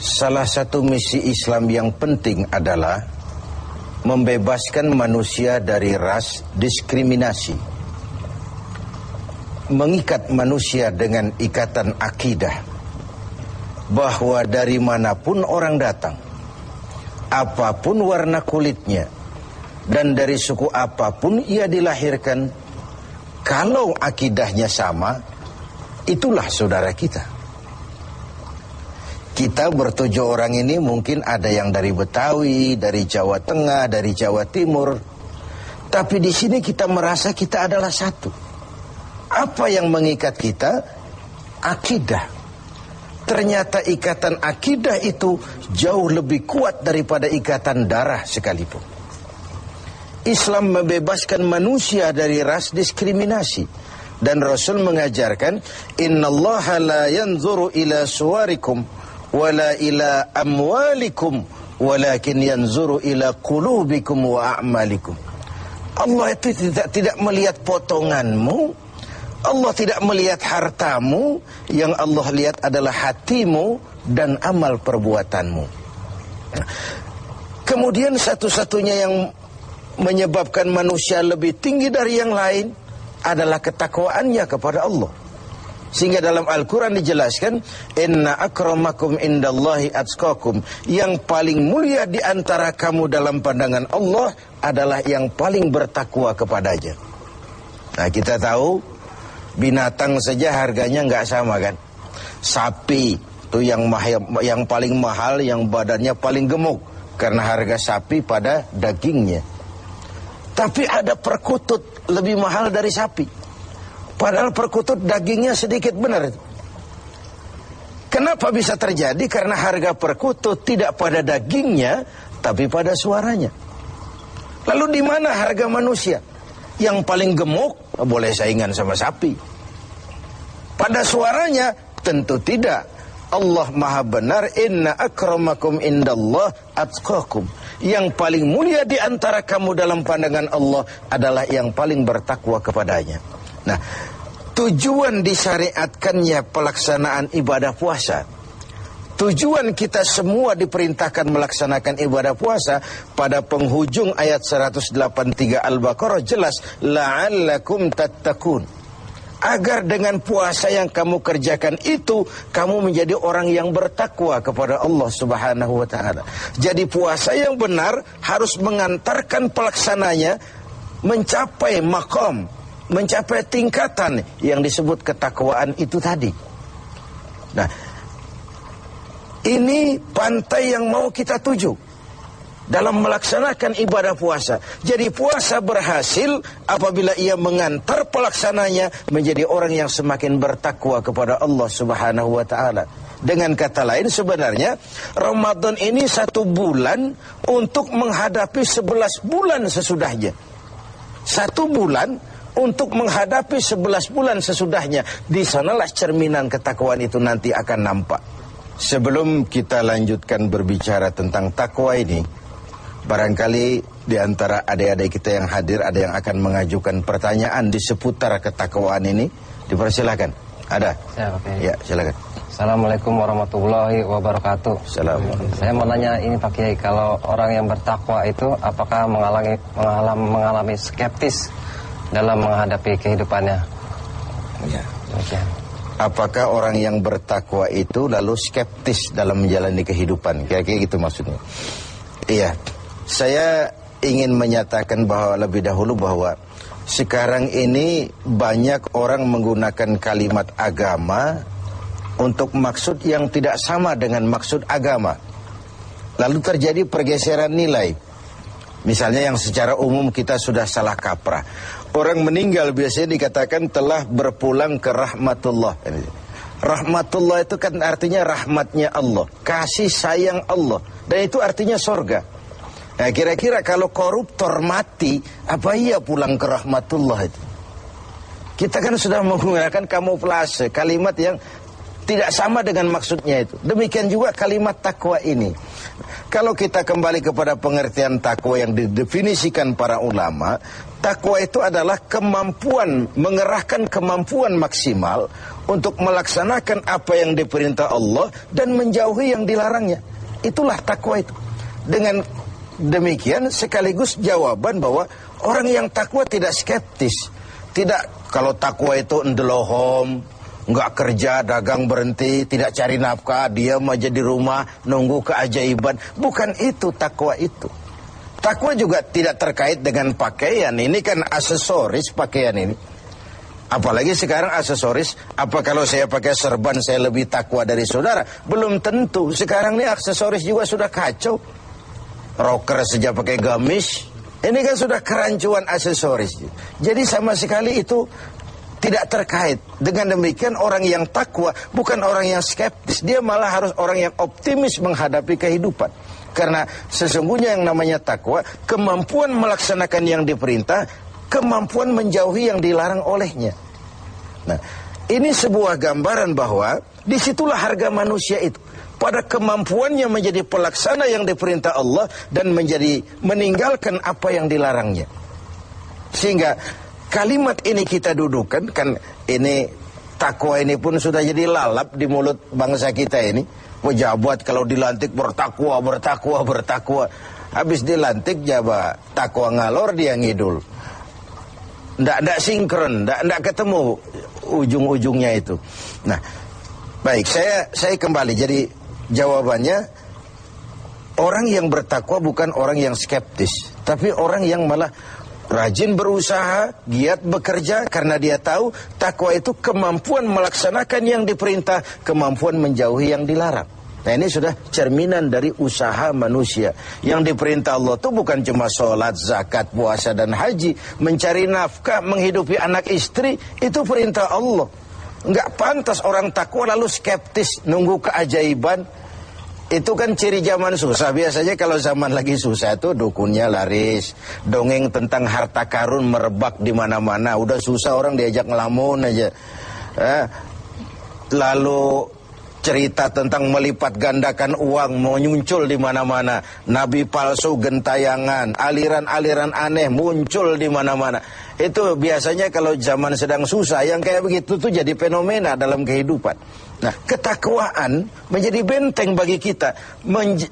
Salah satu misi Islam yang penting adalah membebaskan manusia dari ras diskriminasi, mengikat manusia dengan ikatan akidah bahwa dari manapun orang datang, apapun warna kulitnya, dan dari suku apapun ia dilahirkan, kalau akidahnya sama, itulah saudara kita. Kita bertujuh orang ini mungkin ada yang dari Betawi, dari Jawa Tengah, dari Jawa Timur. Tapi di sini kita merasa kita adalah satu. Apa yang mengikat kita? Akidah. Ternyata ikatan akidah itu jauh lebih kuat daripada ikatan darah sekalipun. Islam membebaskan manusia dari ras diskriminasi. Dan Rasul mengajarkan, innallaha la yanzuru ila suwarikum wala ila amwalikum walakin yanzuru ila qulubikum wa a'malikum. Allah itu tidak melihat potonganmu, Allah tidak melihat hartamu, yang Allah lihat adalah hatimu dan amal perbuatanmu. Kemudian satu-satunya yang menyebabkan manusia lebih tinggi dari yang lain adalah ketakwaannya kepada Allah. Sehingga dalam Al-Quran dijelaskan, inna akramakum indallahi atqakum, yang paling mulia di antara kamu dalam pandangan Allah adalah yang paling bertakwa kepadanya. Nah, kita tahu binatang saja harganya nggak sama kan. Sapi itu yang paling mahal, yang badannya paling gemuk, karena harga sapi pada dagingnya. Tapi ada perkutut lebih mahal dari sapi, padahal perkutut dagingnya sedikit, benar. Kenapa bisa terjadi? Karena harga perkutut tidak pada dagingnya, tapi pada suaranya. Lalu di mana harga manusia? Yang paling gemuk boleh saingan sama sapi. Pada suaranya tentu tidak. Allah Maha benar, inna akramakum indallah atqakum. Yang paling mulia di antara kamu dalam pandangan Allah adalah yang paling bertakwa kepadanya. Nah, tujuan disyariatkannya pelaksanaan ibadah puasa, tujuan kita semua diperintahkan melaksanakan ibadah puasa, pada penghujung ayat 183 Al-Baqarah jelas, la'allakum tattaqun, agar dengan puasa yang kamu kerjakan itu, kamu menjadi orang yang bertakwa kepada Allah Subhanahu wa ta'ala. Jadi puasa yang benar harus mengantarkan pelaksananya mencapai maqam, mencapai tingkatan yang disebut ketakwaan itu tadi. Nah, ini pantai yang mau kita tuju dalam melaksanakan ibadah puasa. Jadi puasa berhasil apabila ia mengantar pelaksananya menjadi orang yang semakin bertakwa kepada Allah Subhanahu wa ta'ala. Dengan kata lain, sebenarnya Ramadan ini 1 bulan untuk menghadapi 11 bulan sesudahnya. 1 bulan untuk menghadapi 11 bulan sesudahnya. Di sanalah cerminan ketakwaan itu nanti akan nampak. Sebelum kita lanjutkan berbicara tentang takwa ini, barangkali di antara adik-adik kita yang hadir ada yang akan mengajukan pertanyaan di seputar ketakwaan ini. Dipersilakan. Ada? Ya, silakan. Assalamualaikum warahmatullahi wabarakatuh. Assalamualaikum. Saya mau nanya ini Pak Kiai, kalau orang yang bertakwa itu apakah mengalami skeptis dalam menghadapi kehidupannya? Ya. Apakah orang yang bertakwa itu lalu skeptis dalam menjalani kehidupan? Kira-kira gitu maksudnya. Iya. Saya ingin menyatakan bahwa lebih dahulu bahwa sekarang ini banyak orang menggunakan kalimat agama untuk maksud yang tidak sama dengan maksud agama. Lalu terjadi pergeseran nilai. Misalnya yang secara umum kita sudah salah kaprah. Orang meninggal biasanya dikatakan telah berpulang ke rahmatullah. Rahmatullah itu kan artinya rahmatnya Allah, kasih sayang Allah, dan itu artinya sorga. Nah, kira-kira kalau koruptor mati, apa iya pulang ke rahmatullah itu? Kita kan sudah menggunakan kamuflase, kalimat yang tidak sama dengan maksudnya itu. Demikian juga kalimat takwa ini. Kalau kita kembali kepada pengertian takwa yang didefinisikan para ulama, takwa itu adalah kemampuan, mengerahkan kemampuan maksimal untuk melaksanakan apa yang diperintah Allah dan menjauhi yang dilarangnya. Itulah takwa itu. Dengan demikian sekaligus jawaban bahwa orang yang takwa tidak skeptis. Tidak, kalau takwa itu ndelohom, nggak kerja, dagang berhenti, tidak cari nafkah, diam aja di rumah, nunggu keajaiban. Bukan itu takwa itu. Takwa juga tidak terkait dengan pakaian. Ini kan aksesoris pakaian ini. Apalagi sekarang aksesoris, apa kalau saya pakai serban saya lebih takwa dari saudara? Belum tentu. Sekarang ini aksesoris juga sudah kacau. Rocker saja pakai gamis. Ini kan sudah kerancuan aksesoris. Jadi sama sekali itu tidak terkait. Dengan demikian orang yang takwa bukan orang yang skeptis. Dia malah harus orang yang optimis menghadapi kehidupan. Karena sesungguhnya yang namanya takwa, kemampuan melaksanakan yang diperintah, kemampuan menjauhi yang dilarang olehnya. Nah, ini sebuah gambaran bahwa disitulah harga manusia itu. Pada kemampuannya menjadi pelaksana yang diperintah Allah dan meninggalkan apa yang dilarangnya. Sehingga kalimat ini kita dudukan, kan ini takwa ini pun sudah jadi lalap di mulut bangsa kita ini. Pejabat kalau dilantik bertakwa, bertakwa, bertakwa. Habis dilantik jabat takwa ngalor dia ngidul. Nggak sinkron, nggak ketemu ujung-ujungnya itu. Nah, baik, saya kembali. Jadi jawabannya, orang yang bertakwa bukan orang yang skeptis, tapi orang yang malah rajin berusaha, giat bekerja karena dia tahu takwa itu kemampuan melaksanakan yang diperintah, kemampuan menjauhi yang dilarang. Nah, ini sudah cerminan dari usaha manusia. Yang diperintah Allah itu bukan cuma sholat, zakat, puasa, dan haji. Mencari nafkah, menghidupi anak istri, itu perintah Allah. Nggak pantas orang takwa lalu skeptis, nunggu keajaiban. Itu kan ciri zaman susah. Biasanya kalau zaman lagi susah itu dukunnya laris. Dongeng tentang harta karun merebak di mana-mana. Udah susah orang diajak ngelamun aja. Lalu cerita tentang melipat gandakan uang muncul di mana-mana. Nabi palsu, gentayangan, aliran-aliran aneh muncul di mana-mana. Itu biasanya kalau zaman sedang susah, yang kayak begitu tuh jadi fenomena dalam kehidupan. Nah, ketakwaan menjadi benteng bagi kita,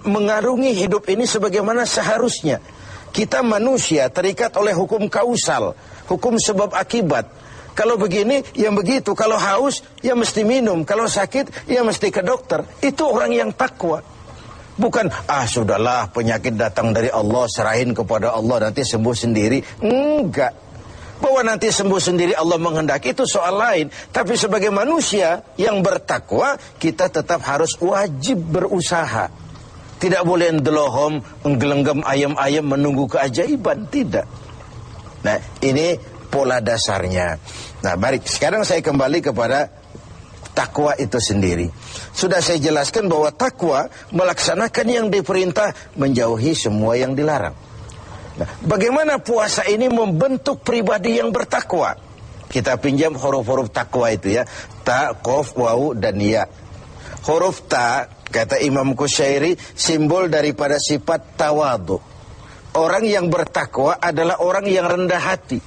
mengarungi hidup ini sebagaimana seharusnya. Kita manusia terikat oleh hukum kausal, hukum sebab akibat. Kalau begini, ya begitu. Kalau haus, ya mesti minum. Kalau sakit, ya mesti ke dokter. Itu orang yang takwa. Bukan, sudahlah penyakit datang dari Allah, serahin kepada Allah, nanti sembuh sendiri. Enggak. Bahwa nanti sembuh sendiri Allah menghendaki itu soal lain. Tapi sebagai manusia yang bertakwa, kita tetap harus wajib berusaha. Tidak boleh ndelohom, nggelenggam ayam-ayam menunggu keajaiban. Tidak. Nah, ini pola dasarnya. Nah, mari sekarang saya kembali kepada takwa itu sendiri. Sudah saya jelaskan bahwa takwa melaksanakan yang diperintah, menjauhi semua yang dilarang. Nah, bagaimana puasa ini membentuk pribadi yang bertakwa? Kita pinjam huruf-huruf takwa itu ya. Ta, qaf, waw, dan ya. Huruf ta, kata Imam Qushairi, simbol daripada sifat tawadu. Orang yang bertakwa adalah orang yang rendah hati.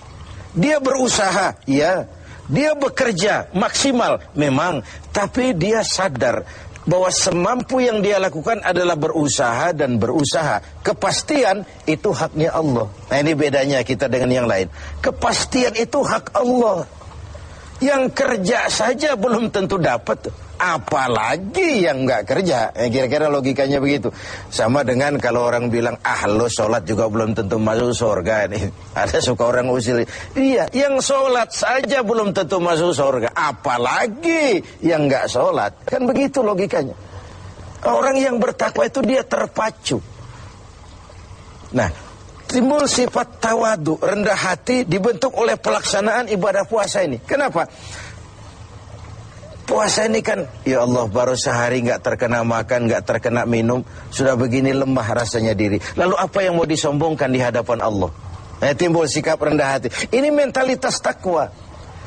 Dia berusaha, ya. Dia bekerja maksimal, memang. Tapi dia sadar bahwa semampu yang dia lakukan adalah berusaha dan berusaha. Kepastian itu haknya Allah. Nah, ini bedanya kita dengan yang lain. Kepastian itu hak Allah. Yang kerja saja belum tentu dapat, apalagi yang nggak kerja. Kira-kira logikanya begitu. Sama dengan kalau orang bilang, lo sholat juga belum tentu masuk surga. Ada suka orang usil. Iya, yang sholat saja belum tentu masuk surga, apalagi yang nggak sholat. Kan begitu logikanya. Orang yang bertakwa itu dia terpacu. Nah, timbul sifat tawadu, rendah hati, dibentuk oleh pelaksanaan ibadah puasa ini. Kenapa? Puasa ini kan, ya Allah, baru sehari nggak terkena makan, nggak terkena minum, sudah begini lemah rasanya diri. Lalu apa yang mau disombongkan di hadapan Allah? Timbul sikap rendah hati. Ini mentalitas takwa.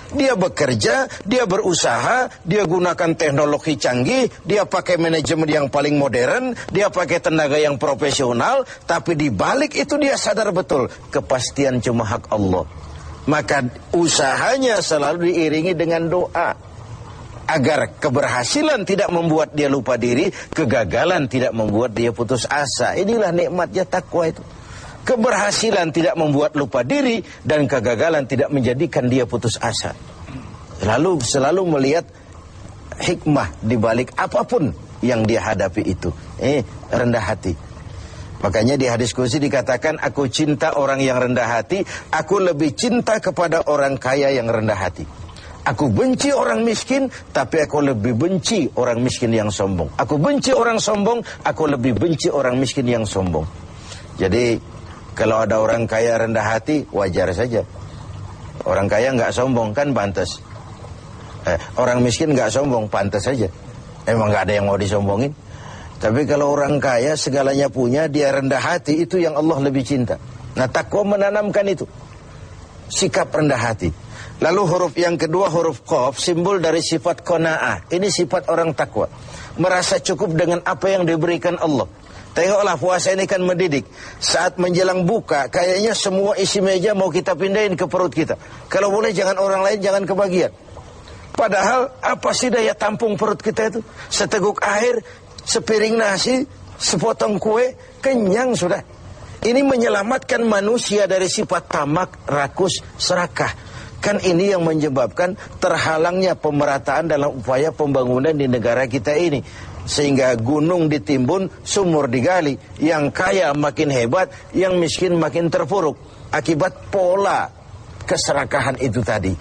Dia bekerja, dia berusaha, dia gunakan teknologi canggih, dia pakai manajemen yang paling modern, dia pakai tenaga yang profesional, tapi di balik itu dia sadar betul kepastian cuma hak Allah. Maka usahanya selalu diiringi dengan doa agar keberhasilan tidak membuat dia lupa diri, kegagalan tidak membuat dia putus asa. Inilah nikmatnya takwa itu. Keberhasilan tidak membuat lupa diri dan kegagalan tidak menjadikan dia putus asa. Selalu melihat hikmah di balik apapun yang dia hadapi itu. Rendah hati. Makanya di hadis qudsi dikatakan, aku cinta orang yang rendah hati, aku lebih cinta kepada orang kaya yang rendah hati. Aku benci orang miskin, tapi aku lebih benci orang miskin yang sombong. Aku benci orang sombong, aku lebih benci orang miskin yang sombong. Jadi kalau ada orang kaya rendah hati, wajar saja. Orang kaya nggak sombong kan pantas. Orang miskin nggak sombong, pantas saja. Emang nggak ada yang mau disombongin. Tapi kalau orang kaya segalanya punya, dia rendah hati, itu yang Allah lebih cinta. Nah, takwa menanamkan itu, sikap rendah hati. Lalu huruf yang kedua, huruf qaf, simbol dari sifat qanaah. Ini sifat orang takwa, merasa cukup dengan apa yang diberikan Allah. Tengoklah, puasa ini kan mendidik. Saat menjelang buka, kayaknya semua isi meja mau kita pindahin ke perut kita. Kalau boleh jangan orang lain, jangan kebagian. Padahal apa sih daya tampung perut kita itu? Seteguk air, sepiring nasi, sepotong kue, kenyang sudah. Ini menyelamatkan manusia dari sifat tamak, rakus, serakah. Kan ini yang menyebabkan terhalangnya pemerataan dalam upaya pembangunan di negara kita ini. Sehingga gunung ditimbun, sumur digali. Yang kaya makin hebat, yang miskin makin terpuruk. Akibat pola keserakahan itu tadi.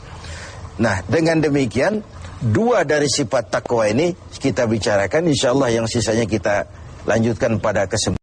Nah, dengan demikian, dua dari sifat takwa ini kita bicarakan. Insya Allah yang sisanya kita lanjutkan pada kesempatan